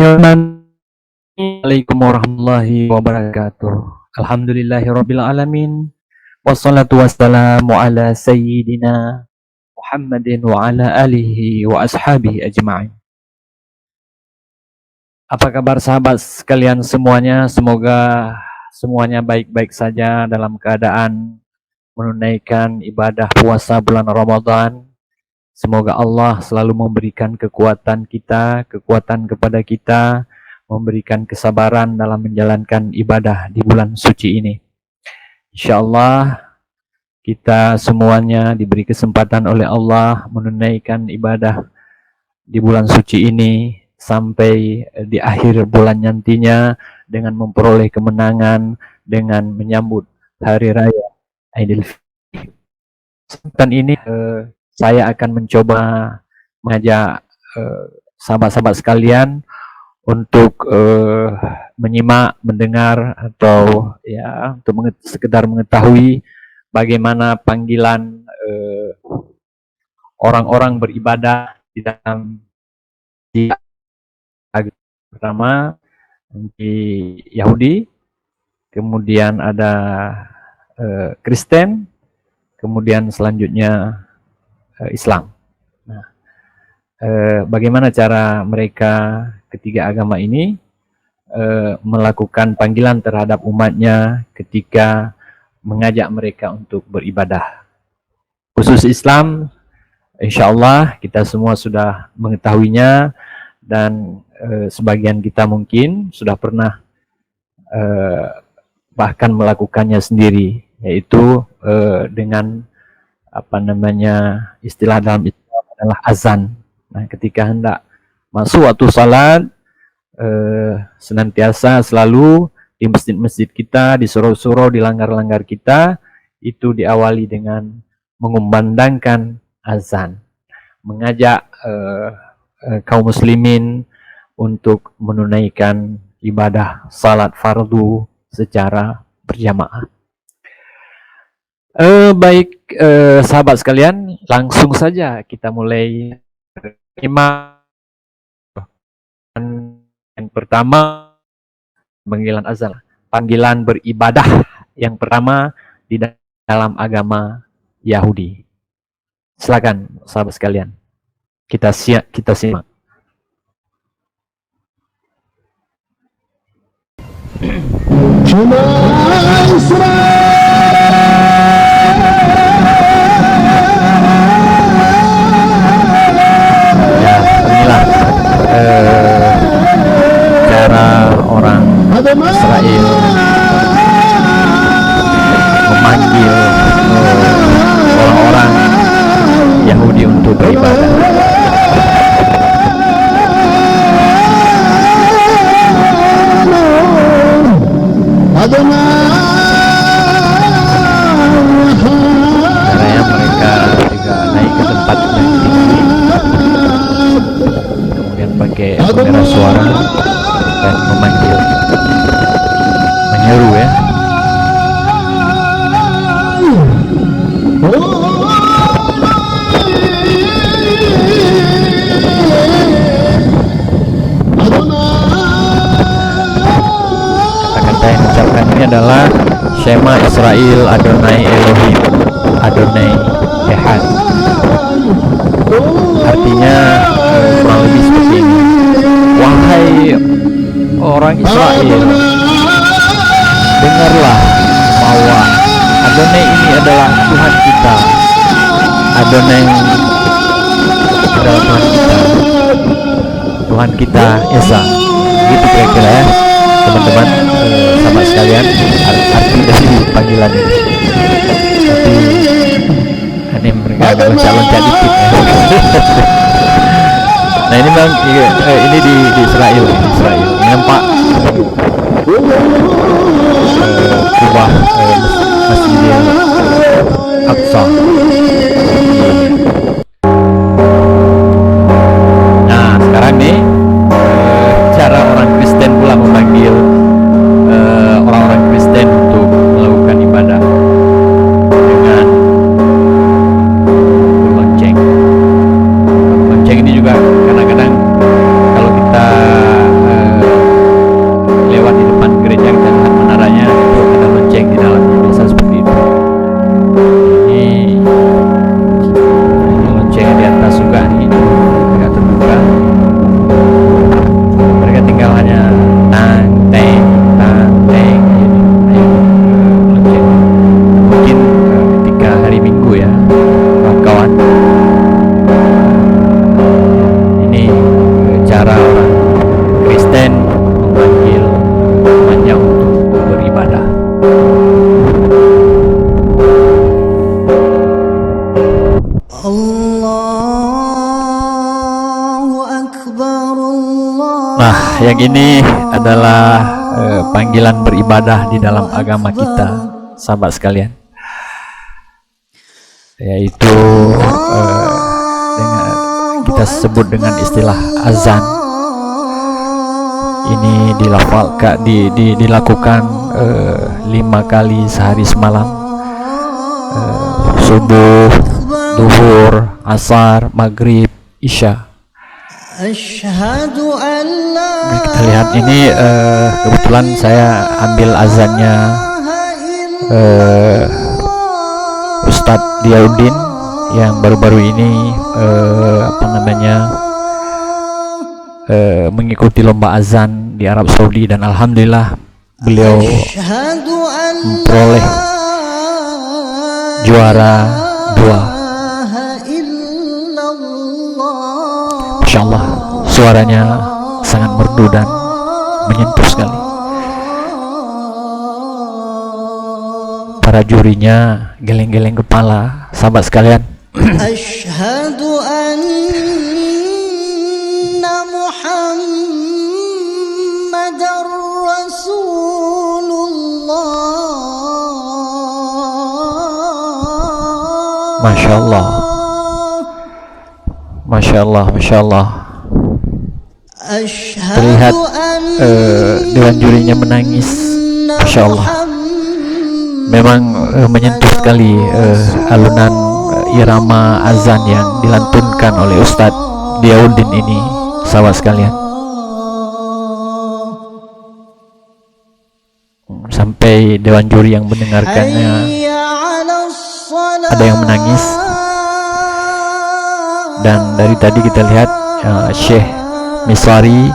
Bismillahirrahmanirrahim. Warahmatullahi wabarakatuh. Alhamdulillahirabbil alamin. Wassalatu wassalamu ala sayyidina Muhammadin wa ala alihi wa ashabihi ajma'in. Apa kabar sahabat sekalian semuanya? Semoga semuanya baik-baik saja dalam keadaan menunaikan ibadah puasa bulan Ramadan. Semoga Allah selalu memberikan kekuatan kepada kita, memberikan kesabaran dalam menjalankan ibadah di bulan suci ini. Insyaallah kita semuanya diberi kesempatan oleh Allah menunaikan ibadah di bulan suci ini sampai di akhir bulan nantinya dengan memperoleh kemenangan, dengan menyambut hari raya Idul Fitri. Kesempatan ini saya akan mencoba mengajak sahabat-sahabat sekalian untuk menyimak, mendengar, atau ya untuk sekedar mengetahui bagaimana panggilan orang-orang beribadah di dalam agama pertama di Yahudi, kemudian ada Kristen, kemudian selanjutnya Islam. Nah, bagaimana cara mereka ketiga agama ini melakukan panggilan terhadap umatnya ketika mengajak mereka untuk beribadah. Khusus Islam, insya Allah kita semua sudah mengetahuinya, dan sebagian kita mungkin sudah pernah bahkan melakukannya sendiri, yaitu dengan istilah dalam Islam adalah azan. Nah, ketika hendak masuk waktu salat, senantiasa selalu di masjid-masjid kita, di surau-surau, di langgar-langgar kita, itu diawali dengan mengumandangkan azan, mengajak kaum muslimin untuk menunaikan ibadah salat fardu secara berjamaah. Baik sahabat sekalian, langsung saja kita mulai. Yang pertama, panggilan azan, panggilan beribadah yang pertama di dalam agama Yahudi. Silakan sahabat sekalian, kita simak. Cara orang Israel memanggil orang-orang Yahudi untuk beribadah. Caranya mereka juga naik ke tempat yang tinggi, kemudian pakai pengeras suara dan memanggil, menyeru ya. Kata-kata yang diucapkan ini adalah Shema Israel Adonai Elohim Adonai Echad. Artinya kurang lebih seperti ini: wahai orang Israel, dengarlah bahwa Adonai ini adalah Tuhan kita. Adonai adalah Tuhan kita. Tuhan kita Esa. Gitu kira-kira ya teman-teman, sahabat sekalian, arti dari panggilan ini. Tapi ini mereka loncat-loncat dikit ya. Nah, ini bang, ini di Israel, nampak kubah Masjidil Aqsa. Nah, sekarang nih cara orang Kristen pula memanggil orang-orang Kristen untuk melakukan ibadah dengan lonceng. Lonceng ini juga kadang-kadang kalau kita mereka hanya tang teng ayo lonceng. Mungkin ketika hari Minggu ya kawan, ini cara orang Kristen memanggil temannya untuk beribadah. Nah, yang ini adalah panggilan beribadah di dalam agama kita, sahabat sekalian, yaitu kita sebut dengan istilah azan. Ini dilakukan 5 kali sehari semalam, subuh, duhur, asar, maghrib, isya. Kita lihat ini, kebetulan saya ambil azannya Ustadz Diauddin yang baru-baru ini mengikuti lomba azan di Arab Saudi, dan alhamdulillah beliau memperoleh juara 2. Masya Allah, suaranya sangat merdu dan menyentuh sekali. Para jurinya geleng-geleng kepala, sahabat sekalian. Asyhadu anna Muhammadar Rasulullah. Masya Allah, Masya Allah, Masya Allah. Terlihat dewan jurinya menangis. Masya Allah, memang menyentuh sekali alunan irama azan yang dilantunkan oleh Ustadz Diauddin ini, sahabat sekalian. Sampai dewan juri yang mendengarkannya ada yang menangis. Dan dari tadi kita lihat Syekh Miswari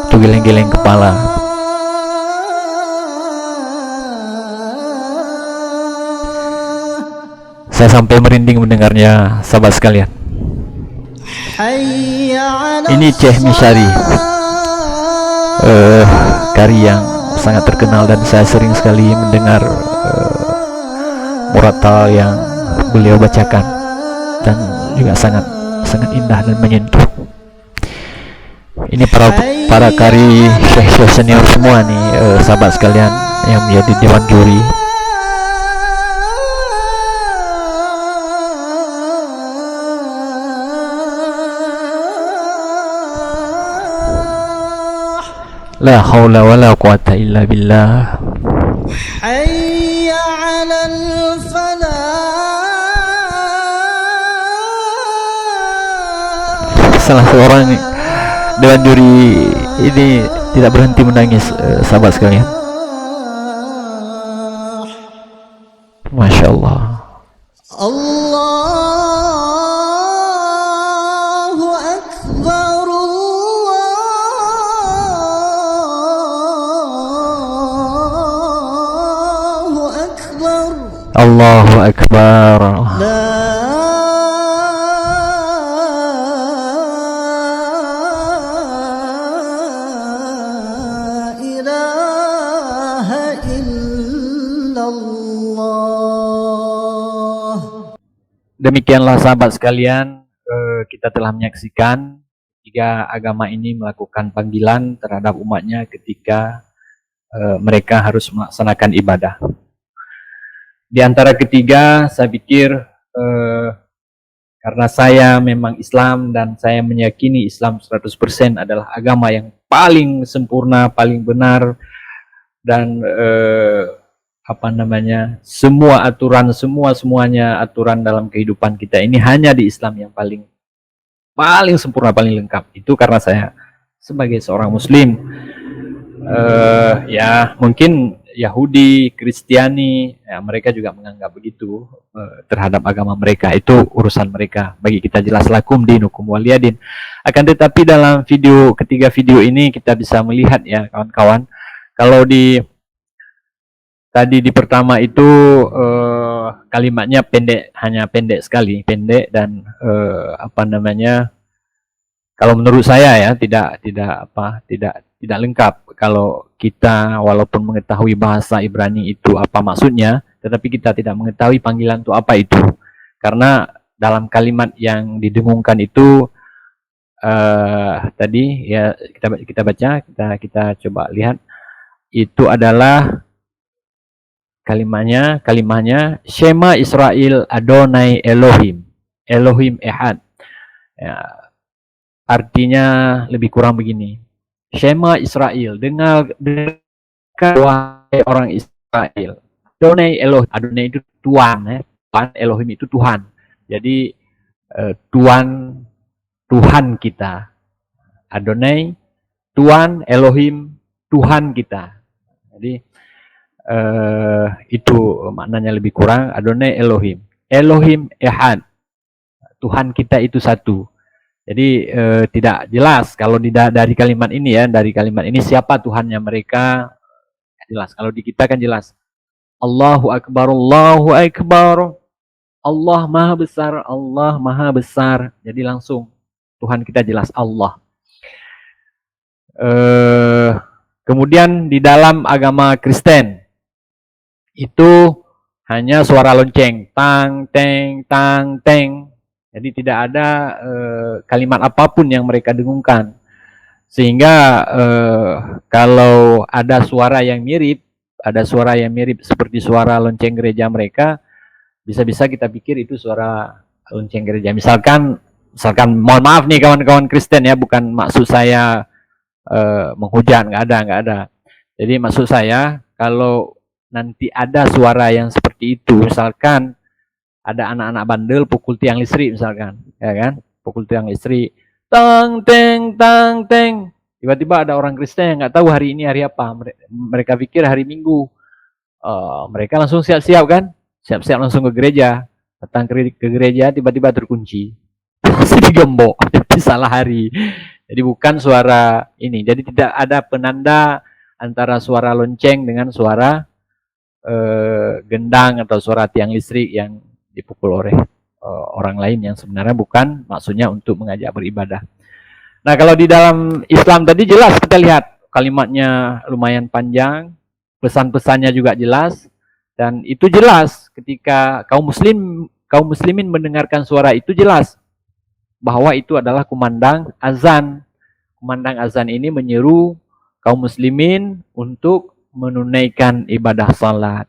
itu geleng-geleng kepala. Saya sampai merinding mendengarnya, sahabat sekalian. Ini Syekh Miswari, kari yang sangat terkenal, dan saya sering sekali mendengar murattal yang beliau bacakan, dan juga sangat indah dan menyentuh. Ini para kari syekh senior semua nih, sahabat sekalian yang menjadi dewan juri. La haula wala quwata illa billah. Hayya 'alal falah. Salah seorang dewan juri ini tidak berhenti menangis, sahabat sekalian. Masya Allah. Allahu Akbar, Allahu Akbar, Allahu Akbar. Demikianlah sahabat sekalian, kita telah menyaksikan 3 agama ini melakukan panggilan terhadap umatnya ketika mereka harus melaksanakan ibadah. Di antara ketiga, saya pikir karena saya memang Islam dan saya meyakini Islam 100% adalah agama yang paling sempurna, paling benar, dan semua aturan, semuanya aturan dalam kehidupan kita ini hanya di Islam yang paling sempurna, paling lengkap. Itu karena saya sebagai seorang muslim, ya mungkin Yahudi, Kristiani, ya, mereka juga menganggap begitu terhadap agama mereka. Itu urusan mereka. Bagi kita jelas lakum dinukum waliyadin. Akan tetapi dalam ketiga video ini kita bisa melihat ya kawan-kawan, kalau tadi di pertama itu kalimatnya pendek, hanya pendek sekali, pendek dan kalau menurut saya ya tidak lengkap kalau kita walaupun mengetahui bahasa Ibrani itu apa maksudnya, tetapi kita tidak mengetahui panggilan itu apa itu. Karena dalam kalimat yang didengungkan itu tadi ya kita baca, kita coba lihat, itu adalah kalimahnya Shema Israel Adonai Elohim, Elohim Ehad. Ya, artinya lebih kurang begini. Shema Israel, dengar wahai orang Israel. Adonai Elohim, Adonai itu Tuhan, ya. Tuhan, Elohim itu Tuhan. Jadi Tuhan kita. Adonai, Tuhan, Elohim, Tuhan kita. Jadi itu maknanya lebih kurang. Adonai Elohim, Elohim Ehad, Tuhan kita itu satu. Jadi tidak jelas kalau dari kalimat ini ya, dari kalimat ini siapa Tuhannya mereka jelas. Kalau di kita kan jelas. Allahu Akbar, Allahu Akbar. Allah Maha Besar, Allah Maha Besar. Jadi langsung Tuhan kita jelas Allah. Kemudian di dalam agama Kristen itu hanya suara lonceng, tang teng tang teng. Jadi tidak ada kalimat apapun yang mereka dengungkan. Sehingga kalau ada suara yang mirip seperti suara lonceng gereja mereka, bisa-bisa kita pikir itu suara lonceng gereja. Misalkan mohon maaf nih kawan-kawan Kristen ya, bukan maksud saya menghujat, nggak ada. Jadi maksud saya kalau nanti ada suara yang seperti itu, misalkan ada anak-anak bandel pukul tiang listrik misalkan, ya kan? Pukul tiang listrik, tang teng tang teng. Tiba-tiba ada orang Kristen yang nggak tahu hari ini hari apa. Mereka pikir hari Minggu. Mereka langsung siap-siap kan? Siap-siap langsung ke gereja. Datang ke gereja tiba-tiba terkunci. Masih digembok. Salah hari. Jadi bukan suara ini. Jadi tidak ada penanda antara suara lonceng dengan suara gendang atau suara tiang listrik yang dipukul oleh orang lain yang sebenarnya bukan maksudnya untuk mengajak beribadah. Nah, kalau di dalam Islam tadi jelas kita lihat kalimatnya lumayan panjang, pesan-pesannya juga jelas, dan itu jelas ketika kaum muslimin mendengarkan suara itu jelas bahwa itu adalah kumandang azan. Kumandang azan ini menyeru kaum muslimin untuk menunaikan ibadah salat.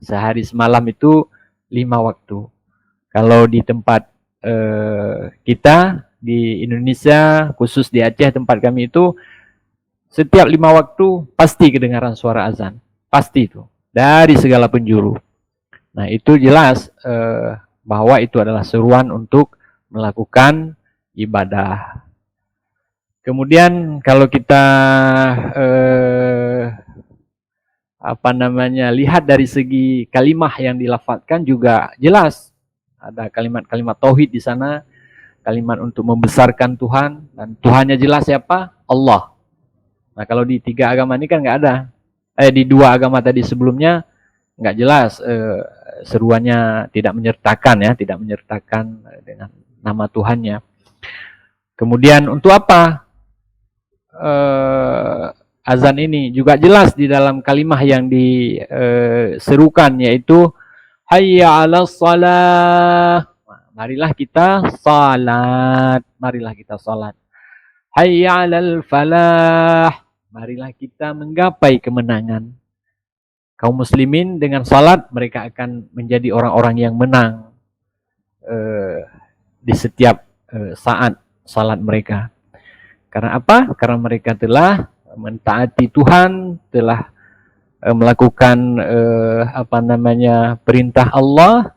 Sehari semalam itu 5 waktu. Kalau di tempat kita di Indonesia, khusus di Aceh tempat kami itu, setiap 5 waktu pasti kedengaran suara azan. Pasti itu. Dari segala penjuru. Nah itu jelas bahwa itu adalah seruan untuk melakukan ibadah. Kemudian kalau kita lihat dari segi kalimah yang dilafadzkan juga jelas. Ada kalimat-kalimat tauhid di sana, kalimat untuk membesarkan Tuhan, dan Tuhannya jelas siapa? Allah. Nah kalau di 3 agama ini kan nggak ada. Di 2 agama tadi sebelumnya nggak jelas, seruannya tidak menyertakan dengan nama Tuhannya. Kemudian untuk apa azan ini? Juga jelas di dalam kalimah yang diserukan, yaitu hayya 'alas shalah. Marilah kita salat. Hayya 'alal falah. Marilah kita menggapai kemenangan. Kaum muslimin dengan salat mereka akan menjadi orang-orang yang menang di setiap saat salat mereka. Karena apa? Karena mereka telah mentaati Tuhan, telah melakukan perintah Allah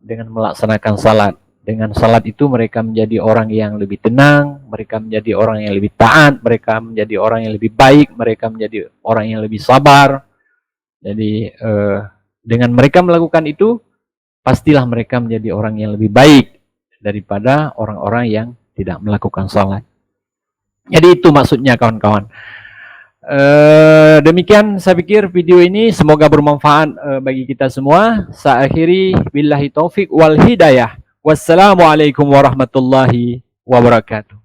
dengan melaksanakan salat. Dengan salat itu mereka menjadi orang yang lebih tenang, mereka menjadi orang yang lebih taat, mereka menjadi orang yang lebih baik, mereka menjadi orang yang lebih sabar. Jadi dengan mereka melakukan itu, pastilah mereka menjadi orang yang lebih baik daripada orang-orang yang tidak melakukan sholat. Jadi itu maksudnya kawan-kawan. Demikian saya pikir video ini, semoga bermanfaat bagi kita semua. Saya akhiri, billahi taufik wal hidayah. Wassalamualaikum warahmatullahi wabarakatuh.